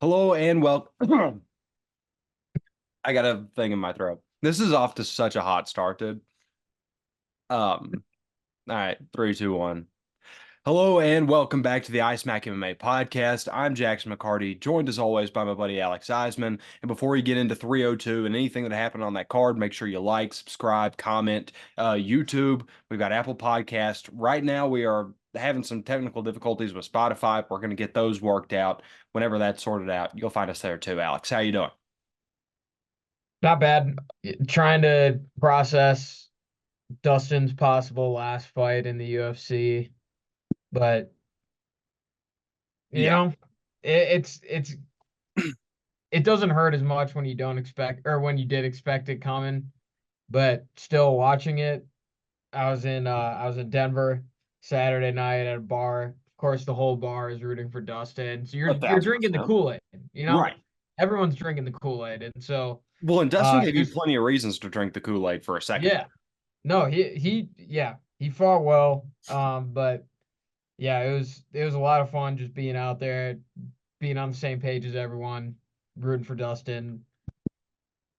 Hello and welcome. I got a thing in my throat. This is off to such a hot start, dude. All right, three, two, one. Hello and welcome back to the Ice Mac MMA podcast. I'm Jackson McCarty, joined as always by my buddy Alex Eisman. And before we get into 302 and anything that happened on that card, make sure you like, subscribe, comment. YouTube, we've got Apple Podcast. Right now, we are having some technical difficulties with Spotify. We're going to get those worked out. Whenever that's sorted out, you'll find us there too, Alex. How you doing? Not bad. Trying to process Dustin's possible last fight in the UFC, but you Yeah. know, it's it doesn't hurt as much when you don't expect or when you did expect it coming. But still watching it, I was in Denver Saturday night at a bar. Of course, the whole bar is rooting for Dustin. So A you're thousand drinking the percent. Kool-Aid, you know? Right. Everyone's drinking the Kool-Aid, and so Well, and Dustin it gave you was plenty of reasons to drink the Kool-Aid for a second yeah. No, he fought well. But yeah, it was a lot of fun just being out there, being on the same page as everyone, rooting for Dustin.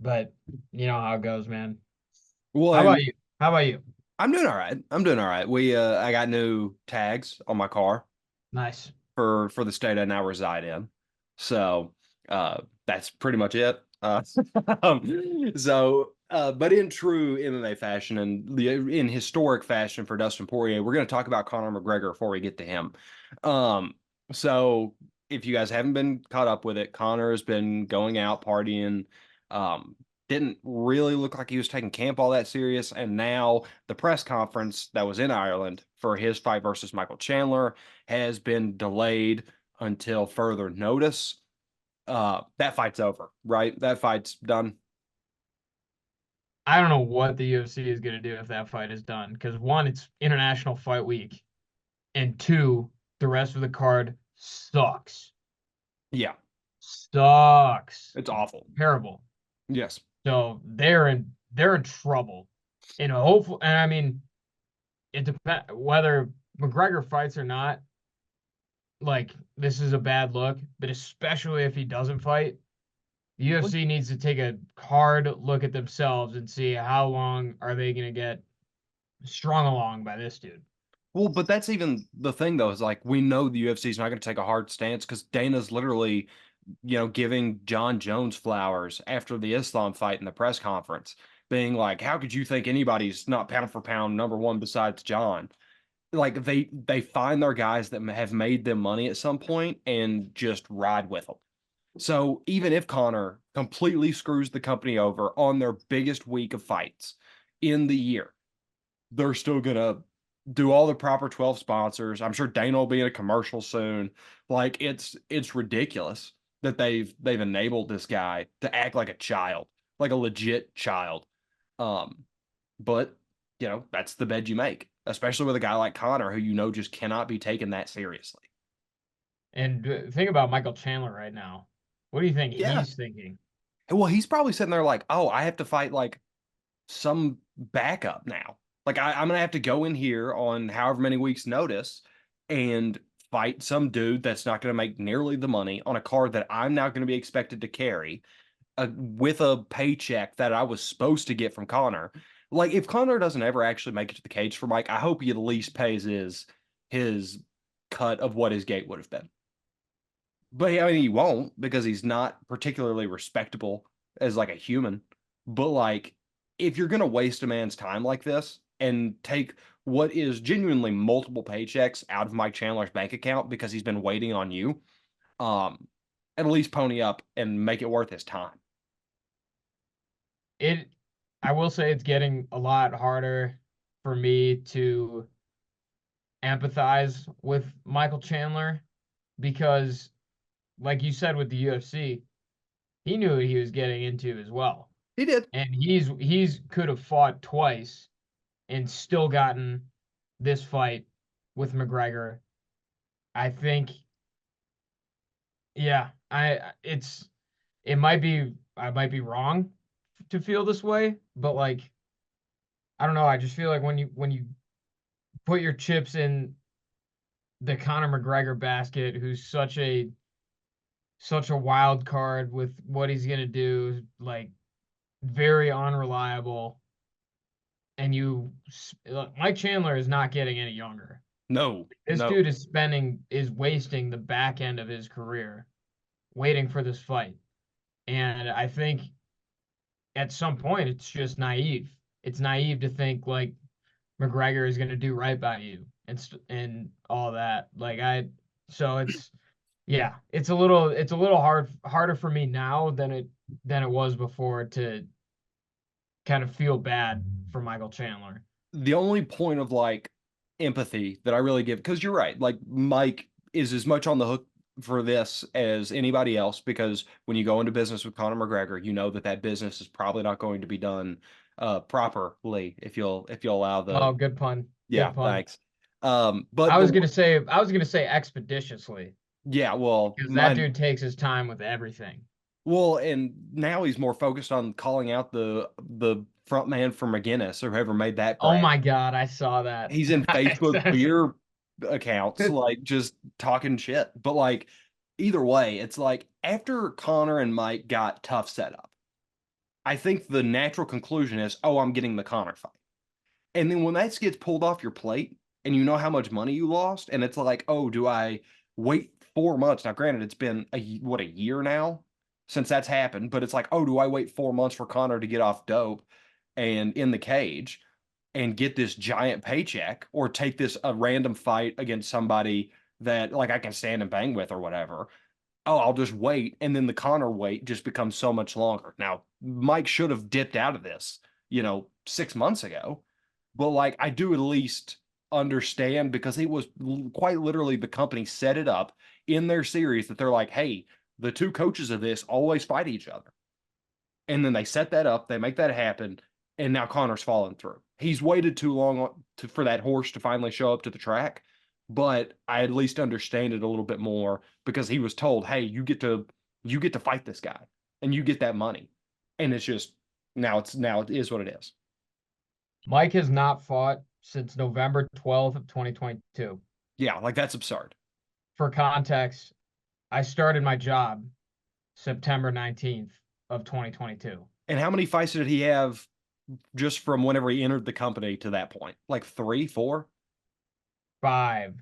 But you know how it goes, man. there. Well, How and about you? How about you? I'm doing all right. I'm doing all right. I got new tags on my car Nice. for the state I now reside in. So, that's pretty much it. But in true MMA fashion and in historic fashion for Dustin Poirier, we're going to talk about Conor McGregor before we get to him. Um, so if you guys haven't been caught up with it, Conor has been going out partying. Didn't really look like he was taking camp all that serious. And now the press conference that was in Ireland for his fight versus Michael Chandler has been delayed until further notice. That fight's over, right? That fight's done. I don't know what the UFC is gonna do if that fight is done. Because one, it's International Fight Week, and two, the rest of the card sucks. Yeah, Sucks. it's awful. Terrible. Yes. So they're in trouble. And hopefully, and I mean, it depends whether McGregor fights or not. Like this is a bad look, but especially if he doesn't fight, the UFC needs to take a hard look at themselves and see how long are they going to get strung along by this dude. Well, but that's even the thing though, is like we know the UFC is not going to take a hard stance because Dana's literally, giving John Jones flowers after the Islam fight in the press conference, being like, "How could you think anybody's not pound for pound number one besides John?" Like they find their guys that have made them money at some point and just ride with them. So even if Conor completely screws the company over on their biggest week of fights in the year, they're still gonna do all the proper 12 sponsors. I'm sure Dana will be in a commercial soon. Like it's ridiculous that they've enabled this guy to act like a child, like a legit child. Um, but that's the bed you make, especially with a guy like Conor who just cannot be taken that seriously. And think about Michael Chandler right now. What do you think Yeah. he's thinking? Well, he's probably sitting there like, oh, I have to fight like some backup now. Like I'm gonna have to go in here on however many weeks' notice and fight some dude that's not gonna make nearly the money on a card that I'm now gonna be expected to carry with a paycheck that I was supposed to get from Conor. Like if Conor doesn't ever actually make it to the cage for Mike, I hope he at least pays his cut of what his gate would have been. But I mean, he won't because he's not particularly respectable as like a human. But like, if you're gonna waste a man's time like this and take what is genuinely multiple paychecks out of Mike Chandler's bank account because he's been waiting on you, um, at least pony up and make it worth his time. It I will say it's getting a lot harder for me to empathize with Michael Chandler because like you said with the UFC, he knew what he was getting into as well. He did. And he's could have fought twice and still gotten this fight with McGregor. I think, yeah, it might be I might be wrong to feel this way, but like I don't know. I just feel like when you put your chips in the Conor McGregor basket, who's such a such a wild card with what he's gonna do, like very unreliable. And Mike Chandler is not getting any younger. No, This no. dude is wasting the back end of his career waiting for this fight. And I think at some point it's just naive. It's naive to think like McGregor is going to do right by you and all that. So it's yeah, it's a little harder for me now than it was before to kind of feel bad for Michael Chandler. The only point of like empathy that I really give, because you're right, like Mike is as much on the hook for this as anybody else, because when you go into business with Conor McGregor, you know that that business is probably not going to be done properly if you'll allow the Oh, good pun. yeah, Good pun. thanks. But the I was gonna say expeditiously yeah, well, because that mine dude takes his time with everything. well, and now he's more focused on calling out the front man for McGinnis or whoever made that Oh brand. my God, I saw that. He's in Facebook beer accounts, like just talking shit. But like either way, it's like after Connor and Mike got tough setup, I think the natural conclusion is, oh, I'm getting the Connor fight. And then when that gets pulled off your plate and you know how much money you lost, and it's like, oh, do I wait 4 months? Now, granted, it's been a year now since that's happened, but it's like, oh, do I wait 4 months for Connor to get off dope and in the cage and get this giant paycheck, or take this a random fight against somebody that like I can stand and bang with or whatever? Oh, I'll just wait, and then the Connor wait just becomes so much longer. Now, Mike should have dipped out of this, 6 months ago, but like I do at least understand, because he was quite literally, the company set it up in their series that they're like, hey, the two coaches of this always fight each other. And then they set that up, they make that happen, and now Connor's fallen through. He's waited too long for that horse to finally show up to the track, but I at least understand it a little bit more because he was told, hey, you get to fight this guy and you get that money. And it's just now it is what it is. Mike has not fought since November 12th of 2022. Yeah, like that's absurd. For context, I started my job September 19th of 2022. And how many fights did he have just from whenever he entered the company to that point? Like three, four? 5.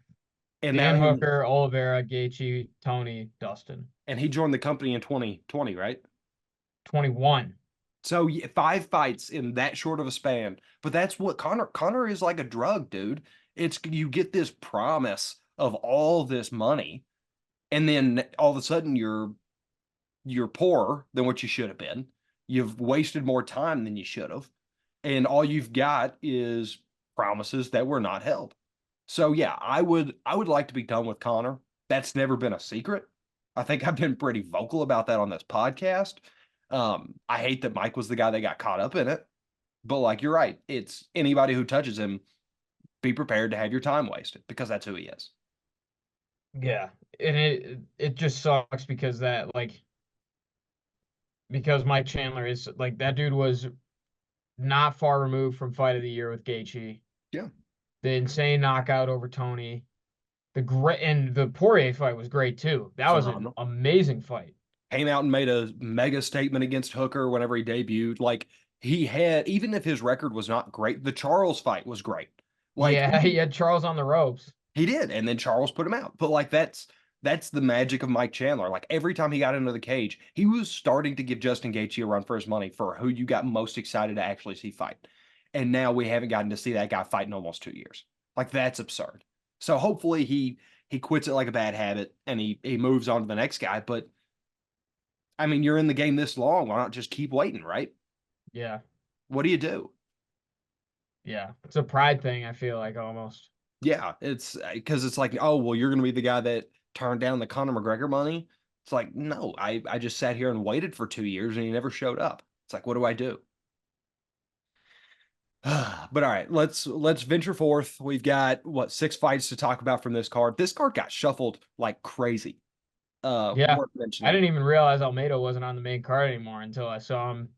And Dan that Hooker, Oliveira, Gaethje, Tony, Dustin. and he joined the company in 2020, right? 21. So yeah, 5 fights in that short of a span. But that's what Connor is like a drug, dude. It's you get this promise of all this money, and then all of a sudden you're poorer than what you should have been. You've wasted more time than you should have, and all you've got is promises that were not held. So yeah, I would like to be done with Connor. That's never been a secret. I think I've been pretty vocal about that on this podcast. I hate that Mike was the guy that got caught up in it, but like you're right, it's anybody who touches him, be prepared to have your time wasted because that's who he is. Yeah. And it just sucks because Mike Chandler is like that dude was not far removed from fight of the year with Gaethje. Yeah, The insane knockout over Tony. The Poirier fight was great too. That was an phenomenal. amazing fight. Came out and made a mega statement against Hooker whenever he debuted. Like he had, even if his record was not great, the Charles fight was great. Like Yeah, he had Charles on the ropes. he did, and then Charles put him out. But like that's the magic of Mike Chandler. Like every time he got into the cage, he was starting to give Justin Gaethje a run for his money for who you got most excited to actually see fight. And now we haven't gotten to see that guy fight in almost 2 years. Like that's absurd. So hopefully he quits it like a bad habit and he moves on to the next guy. But I mean, you're in the game this long. Why not just keep waiting, right? Yeah, What do you do? yeah. It's a pride thing, I feel like almost. Yeah, it's because it's like, oh, well, you're going to be the guy that turned down the Conor McGregor money. It's like, no, I just sat here and waited for 2 years and he never showed up. It's like, what do I do? But all right, let's venture forth. We've got what, 6 fights to talk about from this card. This card got shuffled like crazy. Yeah. Worth I mentioning. didn't even realize Almeida wasn't on the main card anymore until I saw him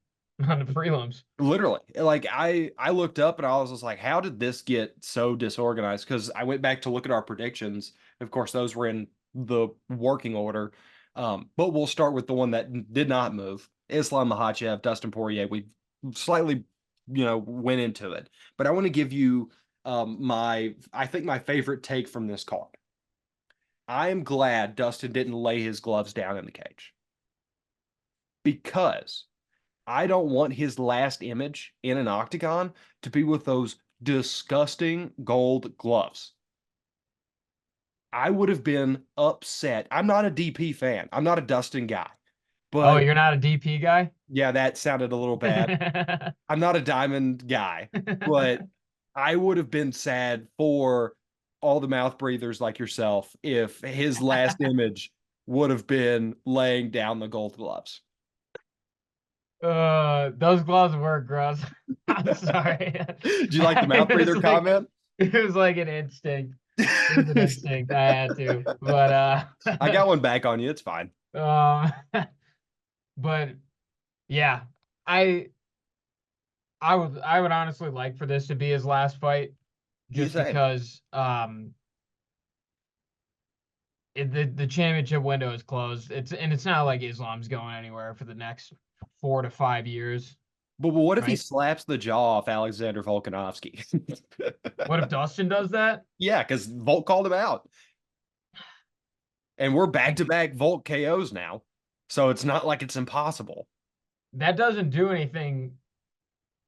on the prelims. Literally, like I looked up and I was just like, how did this get so disorganized? Because I went back to look at our predictions. Of course, those were in the working order. But we'll start with the one that did not move. Islam Makhachev, Dustin Poirier. We slightly, went into it, but I want to give you I think my favorite take from this card. I am glad Dustin didn't lay his gloves down in the cage because I don't want his last image in an octagon to be with those disgusting gold gloves. I would have been upset. I'm not a DP fan. I'm not a Dustin guy. Oh, But you're not a DP guy? yeah, that sounded a little bad. I'm not a diamond guy, but I would have been sad for all the mouth breathers like yourself if his last image would have been laying down the gold gloves. Those gloves were gross. I'm sorry. Do you like the mouth breather comment? It was like an instinct. It was an instinct. I had to. But I got one back on you. It's fine. um but yeah, I I would honestly like for this to be his last fight You just say. because the championship window is closed. It's not like Islam's going anywhere for the next 4 to 5 years, But what if he right? slaps the jaw off Alexander Volkanovski? What if Dustin does that? Yeah, because Volk called him out. And we're back I to back Volk KOs now. So it's not like it's impossible. that doesn't do anything.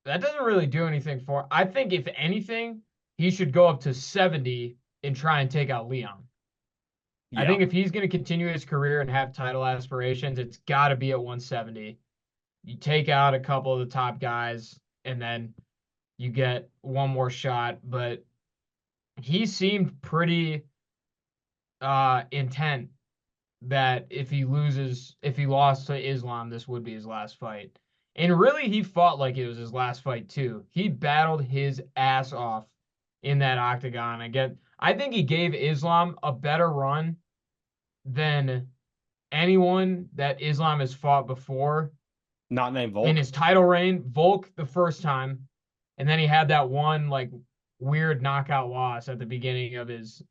That doesn't really do anything for. I think if anything, he should go up to 70 and try and take out Leon. I Yeah. think if he's going to continue his career and have title aspirations, it's got to be at 170. You take out a couple of the top guys, and then you get one more shot. But he seemed pretty intent that if he lost to Islam, this would be his last fight. And really, he fought like it was his last fight too. He battled his ass off in that octagon. Again, I think he gave Islam a better run than anyone that Islam has fought before Not named in Volk. his title reign. Volk the first time, and then he had that one like weird knockout loss at the beginning of his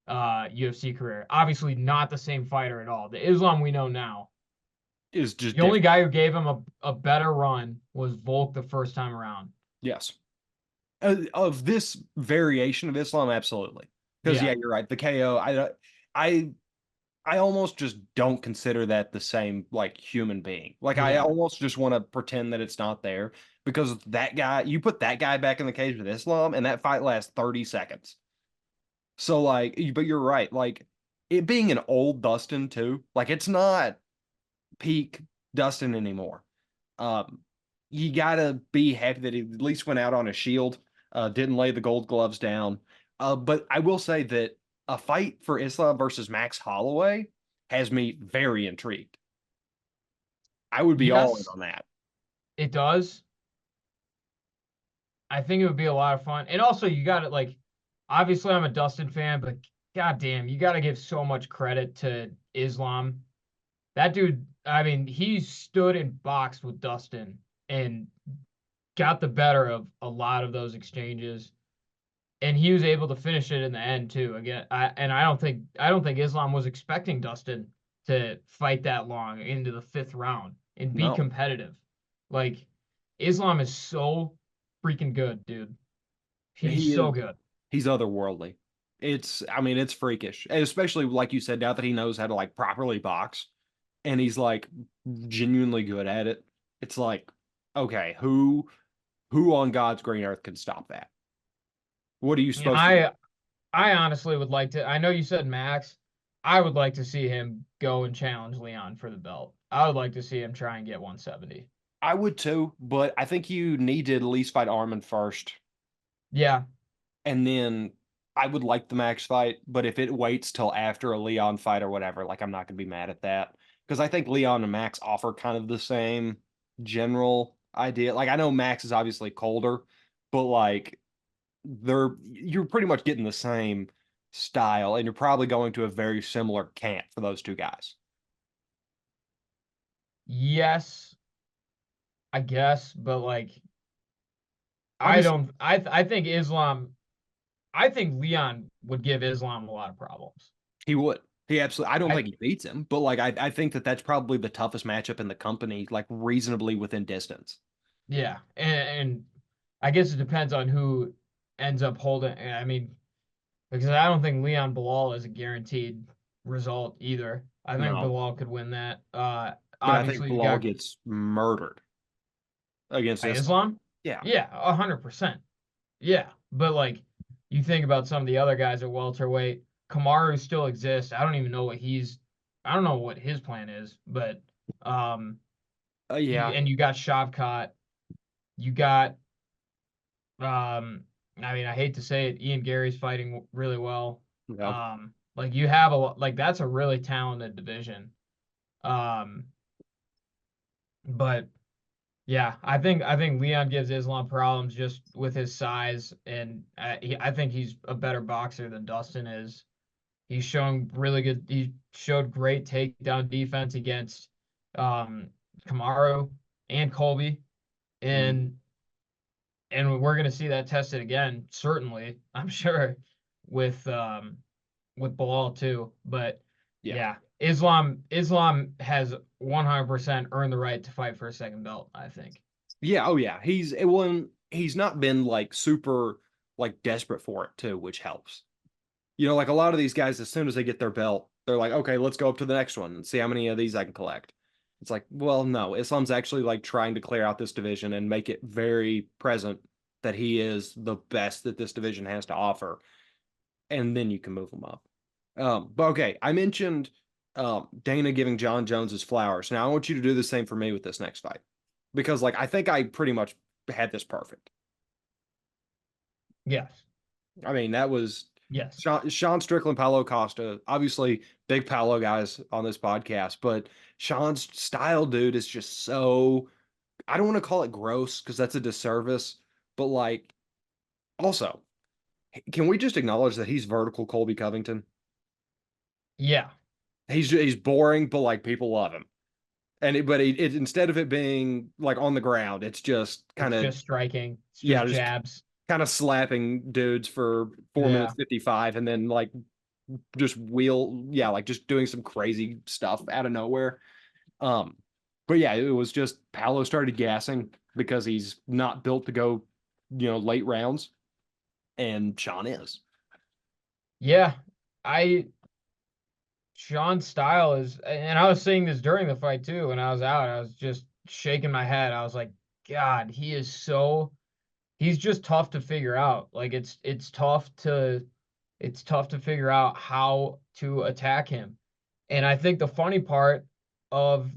UFC career. Obviously, not the same fighter at all. The Islam we know now. Is just The only different. guy who gave him a better run was Volk the first time around. Yes. Of this variation of Islam, absolutely. Because Yeah. yeah, you're right. The KO, I I almost just don't consider that the same like human being. Like I Yeah. almost just want to pretend that it's not there because that guy, you put that guy back in the cage with Islam and that fight lasts 30 seconds. So like, but you're right. Like it being an old Dustin too, like it's not peak Dustin anymore. Um, you gotta be happy that he at least went out on a shield, didn't lay the gold gloves down. But I will say that a fight for Islam versus Max Holloway has me very intrigued. I would be all in Yes, on that. it does. I think it would be a lot of fun. And also you got to like obviously I'm a Dustin fan, but goddamn, you got to give so much credit to Islam. That dude, I mean, he stood and boxed with Dustin and got the better of a lot of those exchanges. And he was able to finish it in the end too. Again, I don't think Islam was expecting Dustin to fight that long into the fifth round and be No, competitive. Like Islam is so freaking good, dude. He's he is. so good. He's otherworldly. I mean, it's freakish, and especially like you said, now that he knows how to like properly box, and he's like genuinely good at it. It's like, okay, who on God's green earth can stop that? What are you Yeah, supposed to do? I honestly would like to. I know you said Max. I would like to see him go and challenge Leon for the belt. I would like to see him try and get 170. I would too, but I think you need to at least fight Armin first, Yeah. and then I would like the Max fight. But if it waits till after a Leon fight or whatever, like I'm not gonna be mad at that because I think Leon and Max offer kind of the same general idea. Like I know Max is obviously colder, but like you're pretty much getting the same style, and you're probably going to a very similar camp for those two guys. Yes, I guess, but like I Obviously, don't. I think Islam. I think Leon would give Islam a lot of problems. he would. He absolutely. I don't I think he beats him, but like I think that that's probably the toughest matchup in the company, like reasonably within distance. Yeah, and I guess it depends on who ends up holding. I mean, because I don't think Leon Bilal is a guaranteed result either. I think No, Bilal could win that. but I think Obviously you Bilal got gets murdered against Islam. Islam. Yeah, Yeah, 100%. Yeah, but like you think about some of the other guys at welterweight, Kamaru still exists. I don't even know what he's. I don't know what his plan is, but um, yeah, you got Shavkat, you got I mean, I hate to say it, Ian Gary's fighting really well. yeah, Like you have a like that's a really talented division. Um, but yeah, I think Leon gives Islam problems just with his size, and I think he's a better boxer than Dustin is. He's shown really good. He showed great takedown defense against um, Kamaru and Colby, mhm. and we're going to see that tested again, certainly, I'm sure, with Bilal too. But Yeah, yeah, Islam has 100% earned the right to fight for a second belt, I think. yeah. Oh yeah, he's not been like super like desperate for it too, which helps. Like a lot of these guys, as soon as they get their belt, they're like, okay, let's go up to the next one and see how many of these I can collect. It's like, well, no, Islam's actually like trying to clear out this division and make it very present that he is the best that this division has to offer, and then you can move him up. But okay, I mentioned Dana giving John Jones his flowers. Now I want you to do the same for me with this next fight because, like, I think I pretty much had this perfect. Yes, I mean, that was yes, Sean Strickland, Paulo Costa. Obviously, big Paulo guys on this podcast, but Sean's style, dude, is just so. I don't want to call it gross because that's a disservice, but like, also, can we just acknowledge that he's vertical Colby Covington? yeah. He's boring, but like people love him. But instead of it being like on the ground, it's just kind It's of just striking. It's yeah, just just jabs. kind of slapping dudes for 4 minutes Yeah. 55, and then like just yeah, like just doing some crazy stuff out of nowhere. Um, but yeah, it was just Paolo started gassing because he's not built to go, late rounds, and Sean is. Yeah. I Sean's style is, and I was saying this during the fight too. When I was out, I was just shaking my head. I was like, God, he's just tough to figure out. Like it's tough to figure out how to attack him. And I think the funny part of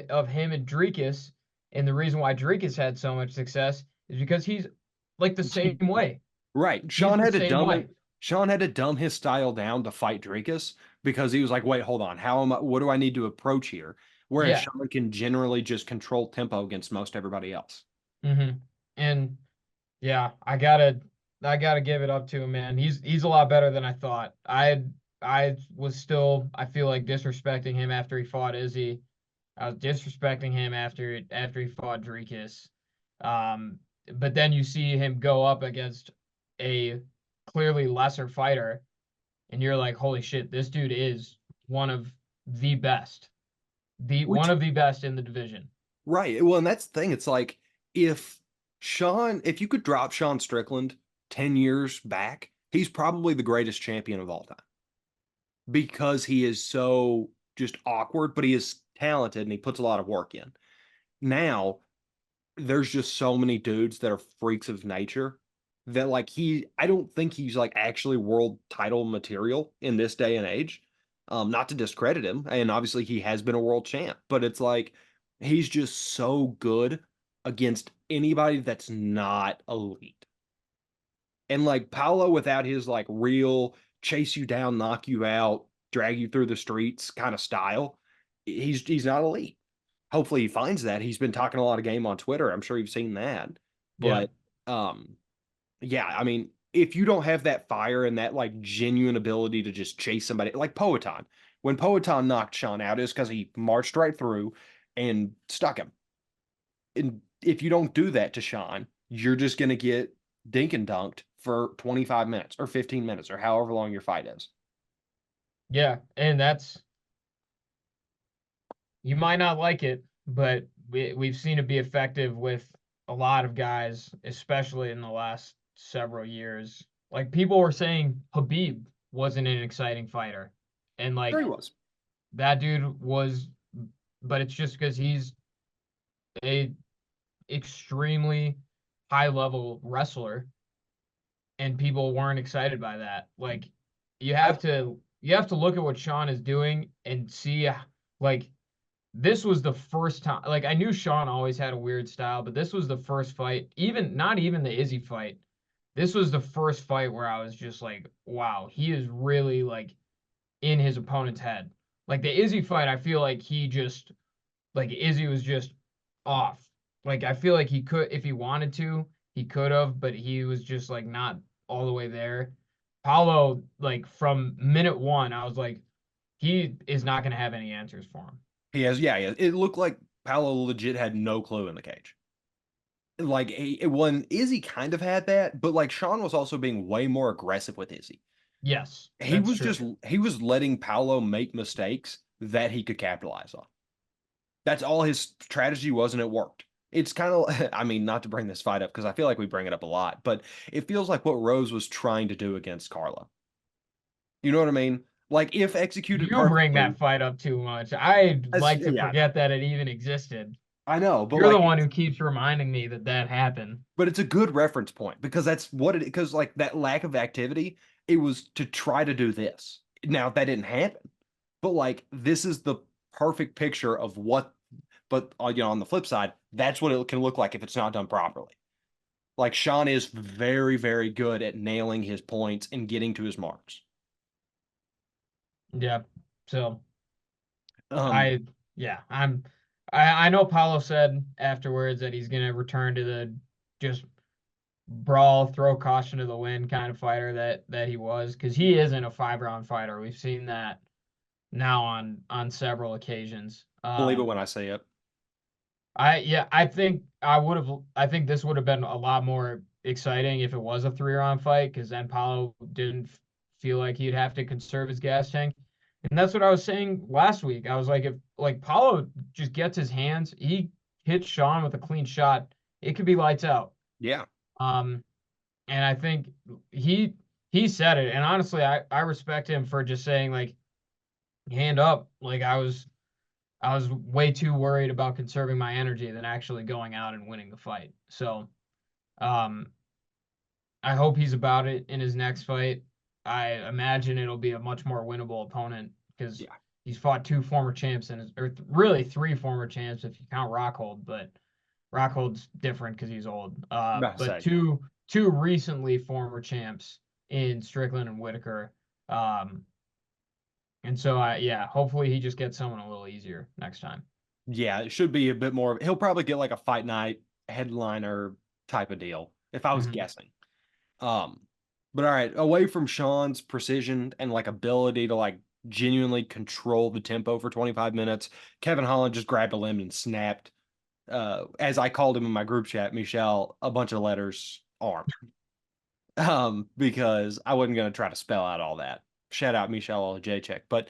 of him and Dreekis, and the reason why Dreekis had so much success is because he's like the same way. Right. He's the same way. Sean had to dumb his style down to fight Drinkus because he was like, wait, hold on. What do I need to approach here? Whereas Yeah. Sean can generally just control tempo against most everybody else. And yeah, I gotta give it up to him, man. He's a lot better than I thought. I was still I feel like disrespecting him after he fought Izzy. I was disrespecting him after he fought Dricus. Um, but then you see him go up against a clearly lesser fighter, and you're like, holy shit, this dude is one of the best, the one Which, of the best in the division. right. Well, and that's the thing. It's like if if you could drop Sean Strickland 10 years back, he's probably the greatest champion of all time because he is so just awkward, but he is talented and he puts a lot of work in. Now, there's just so many dudes that are freaks of nature that like I don't think he's like actually world title material in this day and age. Not to discredit him, and obviously he has been a world champ, but it's like he's just so good against anybody that's not elite. And like Paolo without his like real chase you down, knock you out, drag you through the streets kind of style, he's not elite. Hopefully he finds that. He's been talking a lot of game on Twitter. I'm sure you've seen that. Yeah. But yeah, I mean, if you don't have that fire and that like genuine ability to just chase somebody like Poetan, when Poetan knocked Sean out, it's because he marched right through and stuck him. And if you don't do that to Sean, you're just gonna get dink and dunked for 25 minutes or 15 minutes or however long your fight is. Yeah, and that's you might not like it, but we've seen it be effective with a lot of guys, especially in the last several years. Like people were saying Habib wasn't an exciting fighter. And Sure he like was. that dude was, but it's just because he's a extremely high level wrestler and people weren't excited by that. Like I, you have to look at what Sean is doing and see like this was the first time. Like I knew Sean always had a weird style, but this was the first fight, even not even the Izzy fight. This was the first fight where I was just like, wow, he is really like in his opponent's head. Like the Izzy fight, I feel like he just like Izzy was just off. Like I feel like he could, if he wanted to, he could have, but he was just like not all the way there. Paulo, like from minute one, I was like, he is not going to have any answers for him. he has, yeah, yeah. It looked like Paolo legit had no clue in the cage. Like when Izzy kind of had that, but like Sean was also being way more aggressive with Izzy. Yes, He that's was true. just he was letting Paolo make mistakes that he could capitalize on. That's all his strategy was, and it worked. It's kind of, I mean, not to bring this fight up because I feel like we bring it up a lot, but it feels like what Rose was trying to do against Carla. You know what I mean? Like if executed You bring perfectly, that fight up too much. I'd like to yeah, forget that it even existed. I know, but You're the like one who keeps reminding me that that happened. but it's a good reference point because that's what it because like that lack of activity, it was to try to do this. Now that didn't happen, but like this is the perfect picture of what. But on the flip side, that's what it can look like if it's not done properly. Like Sean is very, very good at nailing his points and getting to his marks. Yeah. So Um, I yeah, I know Paulo said afterwards that he's gonna return to the just brawl, throw caution to the wind kind of fighter that he was, because he isn't a 5 round fighter. We've seen that now on several occasions. believe it when I say it. I think I think this would have been a lot more exciting if it was a 3 round fight, because then Paulo didn't feel like he'd have to conserve his gas tank. And that's what I was saying last week. I was like, if like Paulo just gets his hands, he hits Sean with a clean shot, it could be lights out. Yeah, Um, and I think he he said it. And honestly, I respect him for just saying like hand up. Like I was way too worried about conserving my energy than actually going out and winning the fight. So, um, I hope he's about it in his next fight. I imagine it'll be a much more winnable opponent because yeah. he's fought 2 former champs and or really 3 former champs if you count Rockhold, but Rockhold's different because he's old. About to But say, two recently former champs in Strickland and Whitaker. Um, and so I yeah, hopefully he just gets someone a little easier next time. yeah, it should be a bit more. He'll probably get like a fight night headliner type of deal, if I was Mhm. guessing. Um, but all right, away from Sean's precision and like ability to like genuinely control the tempo for 25 minutes, Kevin Holland just grabbed a limb and snapped, as I called him in my group chat, Michelle, a bunch of letters arm. Because I wasn't gonna try to spell out all that. Shout out Michelle Jacek. But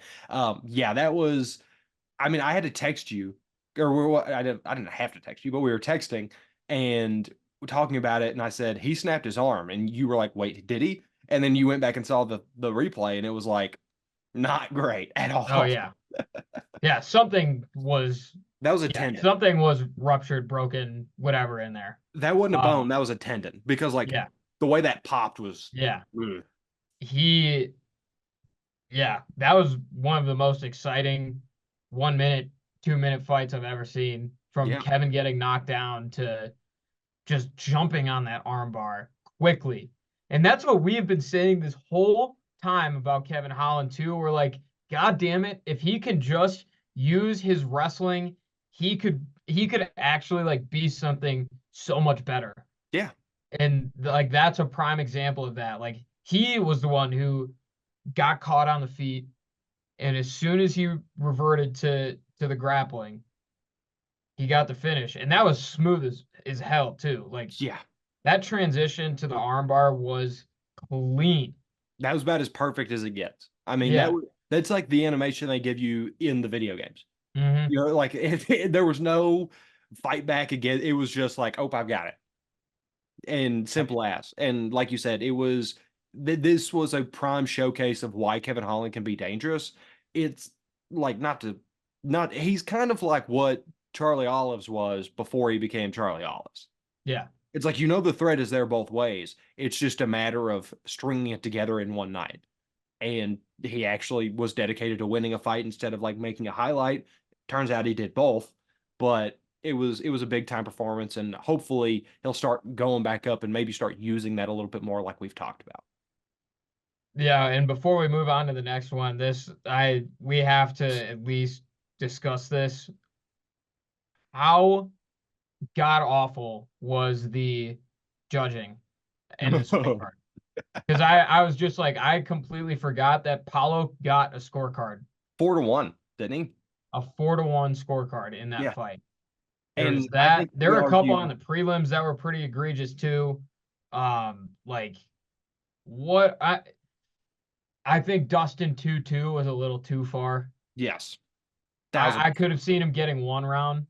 yeah, that was. I mean, I had to text you, or I didn't have to text you, but we were texting and we're talking about it, and I said he snapped his arm, and you were like, "Wait, did he?" And then you went back and saw the replay, and it was like not great at Oh all. yeah. Yeah, something was That was a yeah, tendon. something was ruptured, broken, whatever in there. That wasn't a bone. Um That was a tendon because like yeah. the way that popped was. Yeah. Ugh. He yeah, that was one of the most exciting 1 minute, 2 minute fights I've ever seen, from Yeah, Kevin getting knocked down to just jumping on that armbar quickly. And that's what we have been saying this whole time about Kevin Holland too. We're like, God damn it, if he can just use his wrestling, he could actually like be something so much better. yeah, And like that's a prime example of that. Like he was the one who got caught on the feet, and as soon as he reverted to the grappling, he got the finish. And that was smooth as hell too. Like yeah. that transition to the armbar was clean. That was about as perfect as it gets. I mean, Yeah. That's like the animation they give you in the video games. Hmm. You know, like there was no fight back again. It was just like, oh, I've got it, and simple as. And like you said, it was this was a prime showcase of why Kevin Holland can be dangerous. It's like not he's kind of like what Charlie Olives was before he became Charlie Olives. Yeah. It's like the threat is there both ways. It's just a matter of stringing it together in one night. And he actually was dedicated to winning a fight instead of like making a highlight. Turns out he did both, but it was a big time performance, and hopefully he'll start going back up and maybe start using that a little bit more, like we've talked about. Yeah, and before we move on to the next one, we have to at least discuss this. How god awful was the judging in this fight card? Because I was just like, I completely forgot that Paulo got a scorecard, 4-1, didn't he? a 4-1 scorecard in that Yeah, fight. There was and I that. think There we were a couple on argue. the prelims that were pretty egregious too. Like what I think Dustin 2-2 was a little too far. Yes, thousand. I could have seen him getting one round.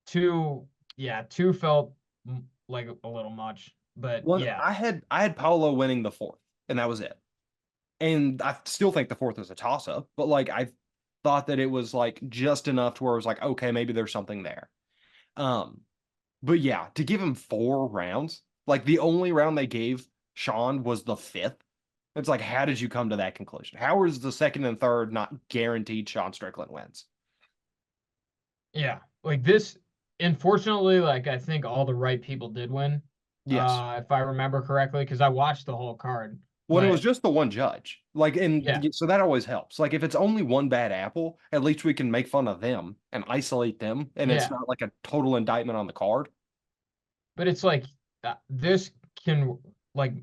Two, yeah, two felt like a little much, but One, yeah, I had Paolo winning the fourth, and that was it. And I still think the fourth was a toss up, but like I thought that it was like just enough to where it was like, okay, maybe there's something there. Um, but yeah, to give him 4 rounds, like the only round they gave Sean was the fifth. It's like, how did you come to that conclusion? How is the second and third not guaranteed Sean Strickland wins? yeah, like this. Unfortunately, like I think all the right people did win, Yes. if I remember correctly, because I watched the whole card. When it was But just the one judge. Like, yeah, and so that always helps. Like, if it's only one bad apple, at least we can make fun of them and isolate them, and it's yeah, not like a total indictment on the card. but it's like this can like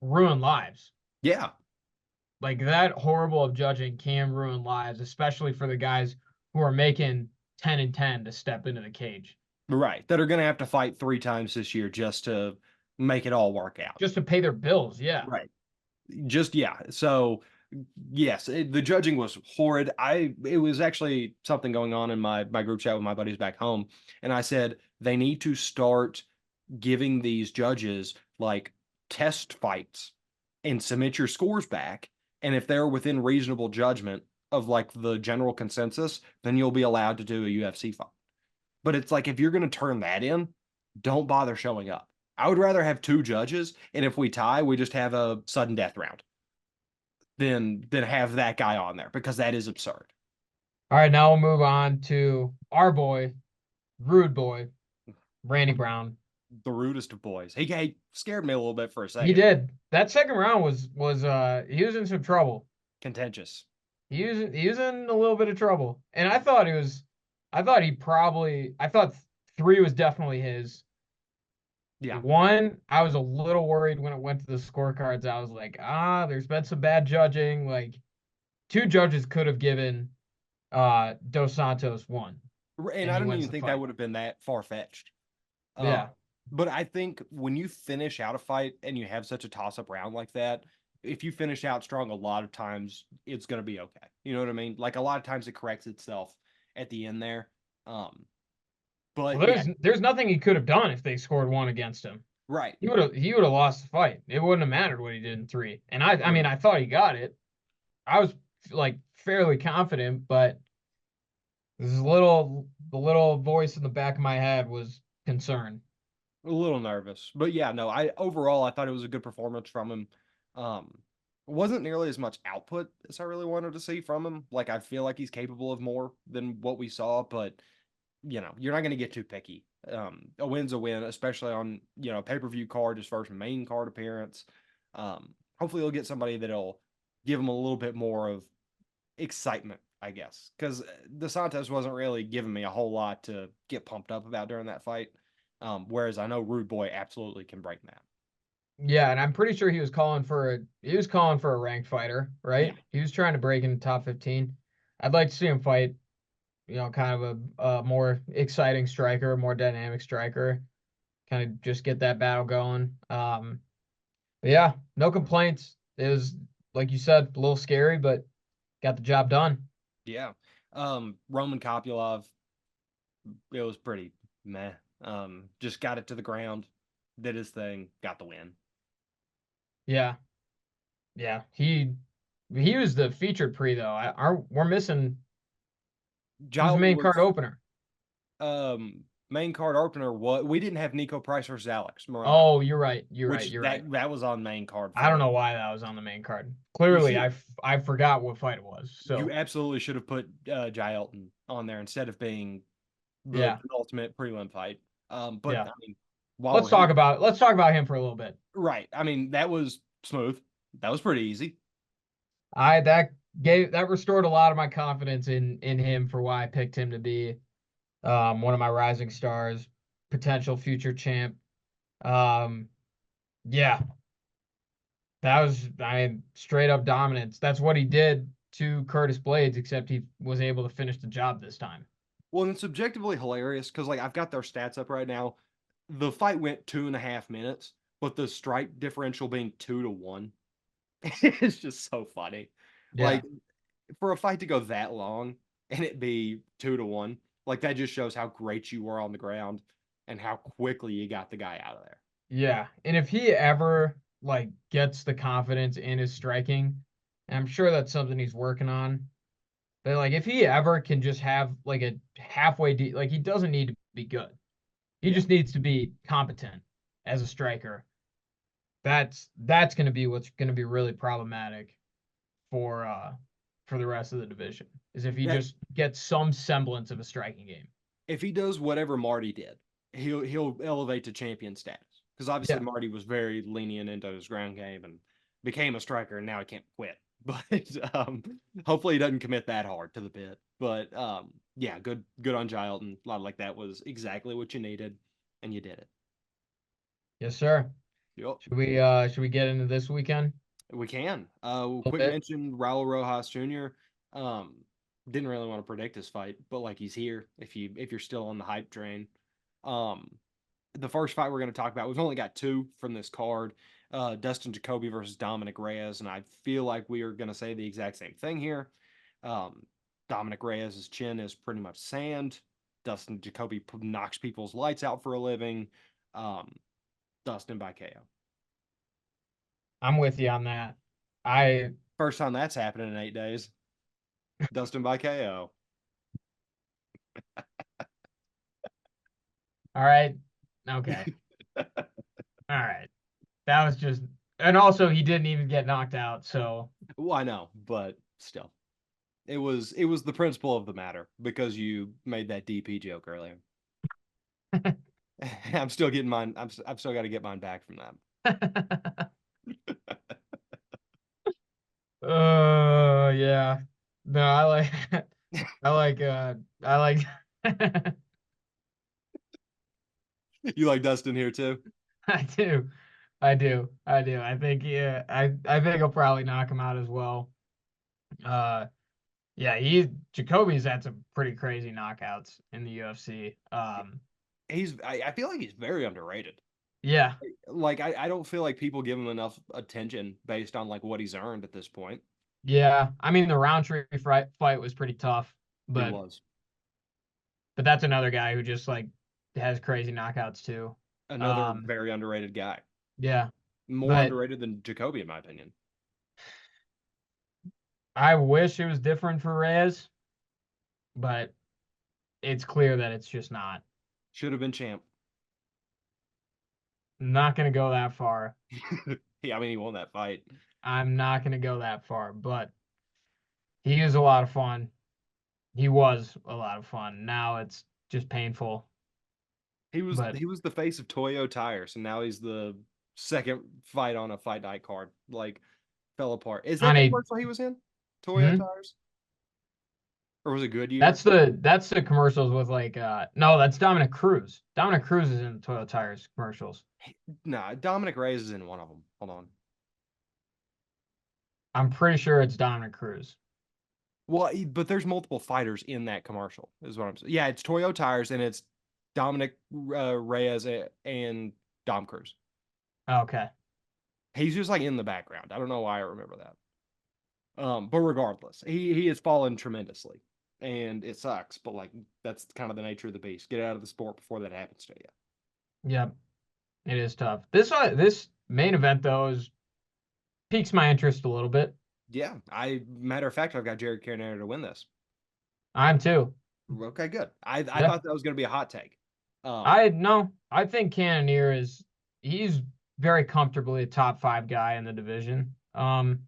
ruin lives. Yeah, Like that horrible of judging can ruin lives, especially for the guys who are making 10 and 10 to step into the cage right. That are going to have to fight 3 times this year just to make it all work out. just to pay their bills. Yeah. Right. Just yeah. So yes, the judging was horrid. It was actually something going on in my group chat with my buddies back home, and I said they need to start giving these judges like test fights and submit your scores back, and if they're within reasonable judgment of like the general consensus, then you'll be allowed to do a UFC fight. But it's like if you're going to turn that in, don't bother showing up. I would rather have 2 judges, and if we tie, we just have a sudden death round than have that guy on there because that is absurd. All right, now we'll move on to our boy, rude boy, Randy Brown. The rudest of boys. He scared me a little bit for a He second. did. That second round was he was in some trouble. Contentious. He was in a little bit of trouble. And I thought 3 was definitely his. Yeah. One, I was a little worried when it went to the scorecards. I was like, there's been some bad judging. Like 2 judges could have given Dos Santos 1 And and I he don't wins even the think that fight. would have been that far fetched. Uh, Yeah. but I think when you finish out a fight and you have such a toss up round like that, if you finish out strong, a lot of times it's going to be okay. You know what I mean? Like a lot of times it corrects itself at the end there. Um, Well, but yeah, there's nothing he could have done if they scored 1 against him. right. He would have lost the fight. It wouldn't have mattered what he did in 3. And I mean Right. I thought he got it. I was like fairly confident, but the little voice in the back of my head was concerned. A little nervous, but yeah, no. I thought it was a good performance from him. Um, wasn't nearly as much output as I really wanted to see from him. Like I feel like he's capable of more than what we saw, but you're not going to get too picky. A win's a win, especially on pay-per-view card, his first main card appearance. Hopefully, he'll get somebody that'll give him a little bit more of excitement, I guess, because DeSantis wasn't really giving me a whole lot to get pumped up about during that fight. Whereas I know Rude Boy absolutely can break that. Yeah, and I'm pretty sure he was calling for a ranked fighter, Yeah. right? He was trying to break into top 15. I'd like to see him fight, kind of a more exciting striker, a more dynamic striker, kind of just get that battle going. But yeah, no complaints. It was like you said, a little scary, but got the job done. Yeah. Roman Kopylov, it was pretty meh. Just got it to the ground, did his thing, got the win. Yeah, yeah. He was the featured pre though. We're missing who's the Gilton main card was opener? main card opener. What we didn't have Nico Price versus Alex Morano, Oh, you're right. You're right. which You're right. that was on main card I don't for know why that was on the main card. you Clearly, should I forgot what fight it was. you So absolutely should have put Gilton on there instead of being the yeah, penultimate prelim fight. But yeah. I mean, while we're here, Let's talk about him for a little bit. right? I mean, that was smooth. That was pretty easy. I that restored a lot of my confidence in him for why I picked him to be one of my rising stars, potential future champ. Um, yeah, that was straight up dominance. That's what he did to Curtis Blades, except he was able to finish the job this time. Well, and it's objectively hilarious because like I've got their stats up right now. The fight went 2.5 minutes, but the strike differential being 2-1. It's just so funny. Yeah. Like for a fight to go that long and it be 2-1, like that just shows how great you were on the ground and how quickly you got the guy out of there. Yeah. And if he ever like gets the confidence in his striking, and I'm sure that's something he's working on. But like if he ever can just have like a like he doesn't need to be good. He Yeah. just needs to be competent as a striker. That's going to be what's going to be really problematic for the rest of the division. Is if he That just gets some semblance of a striking game. if he does whatever Marty did, he'll elevate to champion status. Because obviously Yeah. Marty was very lenient into his ground game and became a striker, and now he can't quit. But hopefully he doesn't commit that hard to the pit. But yeah, good on Gilton. A lot like that was exactly what you needed, and you did it. Yes, sir. Yep. Should we get into this weekend We can. a little Quick bit? mention Raul Rojas Jr. Didn't really want to predict this fight, but like he's here. If you're still on the hype train, um, the first fight we're going to talk about, we've only got two from this card. Dustin Jacoby versus Dominic Reyes, and I feel like we are going to say the exact same thing here. Um, Dominic Reyes' chin is pretty much sand. Dustin Jacoby knocks people's lights out for a living. Um, Dustin by KO. I'm with you on that. I First time that's happening in 8 days. Dustin by KO. all right. Okay. All right. That was just and also he didn't even get knocked out, so Well, I know, but still, it was the principle of the matter because you made that DP joke earlier. I'm still getting mine. I've still got to get mine back from that. yeah. No, I like I like You like Dustin here too? I do. I do. I do. I think yeah, I think I'll probably knock him out as well. Uh yeah, Jacoby's had some pretty crazy knockouts in the UFC. I feel like he's very underrated. Yeah. Like I don't feel like people give him enough attention based on like what he's earned at this point. Yeah. I mean the Roundtree fight was pretty tough, It but was that's another guy who just like has crazy knockouts too. another Um very underrated guy. yeah. More But underrated than Jacoby, in my opinion. I wish it was different for Reyes, but it's clear that it's just not. Should have been champ. Not gonna go that far. Yeah, I mean he won that fight. I'm not gonna go that far, but he is a lot of fun. He was a lot of fun. Now it's just painful. He was But he was the face of Toyo tires, and now he's the second fight on a fight night card. Like fell apart. Is that on the a commercial he was in? Toyo hmm? tires, or was it Goodyear? That's the commercials with like no, that's Dominic Cruz. Dominic Cruz is in the Toyota Tires commercials. Nah, Dominic Reyes is in one of them. Hold on. I'm pretty sure it's Dominic Cruz. Well, but there's multiple fighters in that commercial. Is what I'm saying. Yeah, it's Toyo tires, and it's Dominic Reyes and Dom Cruz. Okay. He's just like in the background. I don't know why I remember that. But regardless, he has fallen tremendously, and it sucks. But like that's kind of the nature of the beast. Get out of the sport before that happens to you. Yep, it is tough. This main event though is piques my interest a little bit. Yeah, matter of fact, I've got Jared Cannonier to win this. I'm too. Okay, good. I Yeah. thought that was going to be a hot take. I no, I think Cannonier he's very comfortably a top 5 guy in the division. One,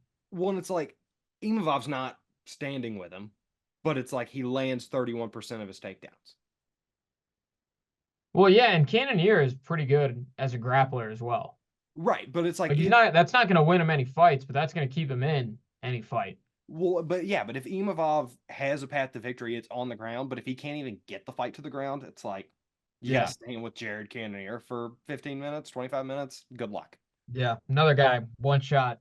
it's like Imovov's not standing with him, but it's like he lands 31% of his takedowns. Well, yeah, and Cannonier is pretty good as a grappler as well. Right, but it's like Like that's not going to win him any fights, but that's going to keep him in any fight. well, but yeah, but if Imavov has a path to victory, it's on the ground. But if he can't even get the fight to the ground, it's like you got to Yeah. stand with Jared Cannonier for 15 minutes, 25 minutes. Good luck. Yeah. Another guy, one shot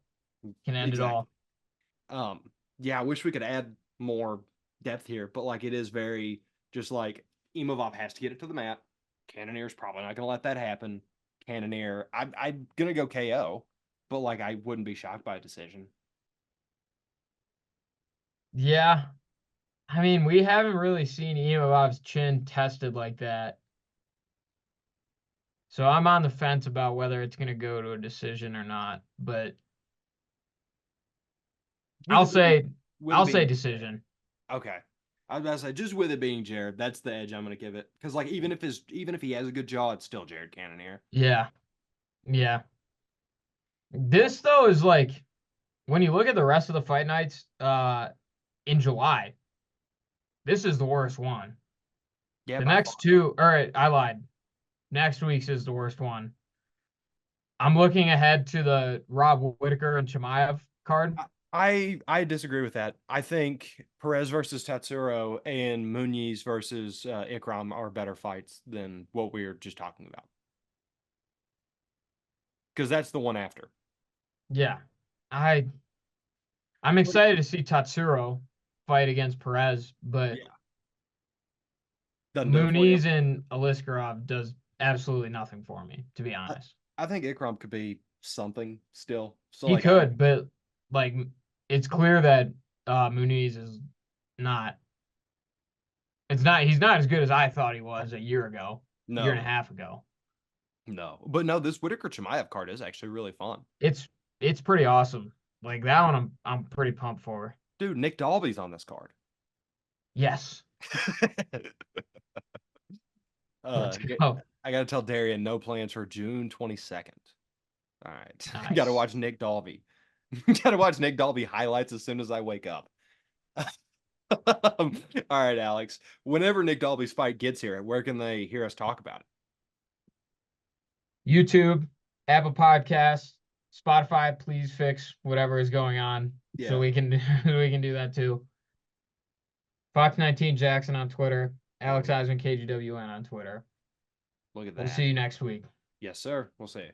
can end it Exactly. all. Um, yeah, I wish we could add more depth here, but like it is very just like Imavov has to get it to the mat. Cannonier's probably not gonna let that happen. Cannonier, I'm gonna go KO, but like I wouldn't be shocked by a decision. Yeah. I mean, we haven't really seen Imovov's chin tested like that. So I'm on the fence about whether it's going to go to a decision or not, but With I'll it being say with it I'll say being decision. okay. I was about to say just with it being Jared, that's the edge I'm gonna give it. Because like even if he has a good jaw, it's still Jared Cannonier. Yeah. Yeah. This though is like when you look at the rest of the fight nights in July, this is the worst one. Yeah, The by far. next two, all right, I lied. Next week's is the worst one. I'm looking ahead to the Rob Whitaker and Chimaev card. I disagree with that. I think Perez versus Tatsuro and Muniz versus Ikram are better fights than what we were just talking about. Because that's the one after. Yeah. I I'm excited to see Tatsuro fight against Perez, but Yeah. Doesn't do it for you. Muniz and Aliskerov does absolutely nothing for me, to be I, honest. I think Ikram could be something still. So He like I could, but like it's clear that Muniz is not. It's not. He's not as good as I thought he was a year ago, year and a no, half ago. no. But no, this Whitaker Chimaev card is actually really fun. It's it's pretty awesome. Like that one, I'm pretty pumped for. Dude, Nick Dalby's on this card. Yes, let's Get, go. I gotta tell Darian no plans for June 22nd. All right. Gotta Nice. watch Nick Dalby. Gotta watch Nick Dalby highlights as soon as I wake up. All right, Alex. Whenever Nick Dalby's fight gets here, where can they hear us talk about it? YouTube, Apple Podcasts, Spotify. Please fix whatever is going on so Yeah, we can we can do that too. Fox 19 Jackson on Twitter. Alex oh, Eisman KGWN on Twitter. look at We'll that. see you next week. Yes, sir. We'll see you.